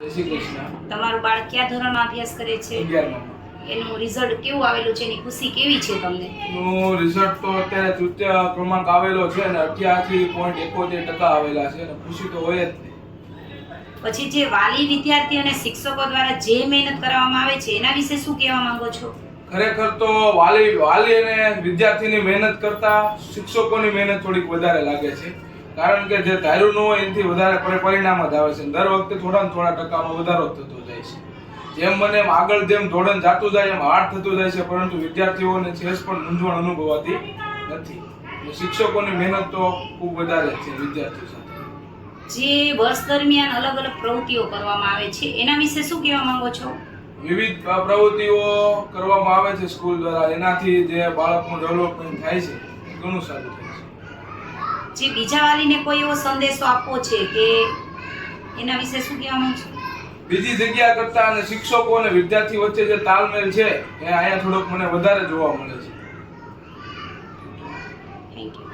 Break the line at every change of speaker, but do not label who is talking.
જય શ્રી કૃષ્ણ.
તમારું બાળક કયા ધોરણમાં અભ્યાસ કરે છે?
11માં.
એનું રિઝલ્ટ કેવું આવેલું છે? એની ખુશી કેવી છે તમને?
નું રિઝલ્ટ તો અત્યારે તૃતીય ક્રમાંક આવેલો છે અને 88.71% આવેલા છે અને ખુશી તો હોય જ નહીં.
પછી જે વાલી વિદ્યાર્થી અને શિક્ષકો દ્વારા જે મહેનત કરવામાં આવે છે એના વિશે શું કહેવા માંગો છો?
ખરેખર તો વાલી અને વિદ્યાર્થીની મહેનત કરતા શિક્ષકોની મહેનત થોડીક વધારે લાગે છે, કારણ કે જે ધાર્યું ન હોય એનાથી વધારે પરિણામ જ આવે છે. દર વખતે થોડા ને થોડા ટકામાં વધારો થતો જાય છે. જેમ મને એમ આગળ જેમ ધોરણ જાતું જાય એમ હાર્ડ થતું જાય છે, પરંતુ વિદ્યાર્થીઓને સહેજ પણ મૂંઝવણ અનુભવાતી નથી. શિક્ષકોની મહેનત તો ખૂબ વધારે છે વિદ્યાર્થીઓ સાથે.
જે વર્ષ દરમિયાન અલગ અલગ પ્રવૃત્તિઓ કરવામાં આવે છે એના વિશે શું કહેવા માંગો છો?
વિવિધ પ્રવૃત્તિઓ કરવામાં આવે છે સ્કૂલ દ્વારા, એનાથી જે બાળકનું ડેવલપમેન્ટ થાય છે એ ઘણું સારું થાય છે.
જે બીજા વાલીને કોઈ એવો સંદેશો આપવો છે કે એના વિશે શું કહેવા માંગો છો?
બીજી જગ્યા કરતા અને શિક્ષકો અને વિદ્યાર્થી વચ્ચે જે તાલમેલ છે એ અહીંયા થોડોક મને વધારે જોવા મળે છે.
Thank you.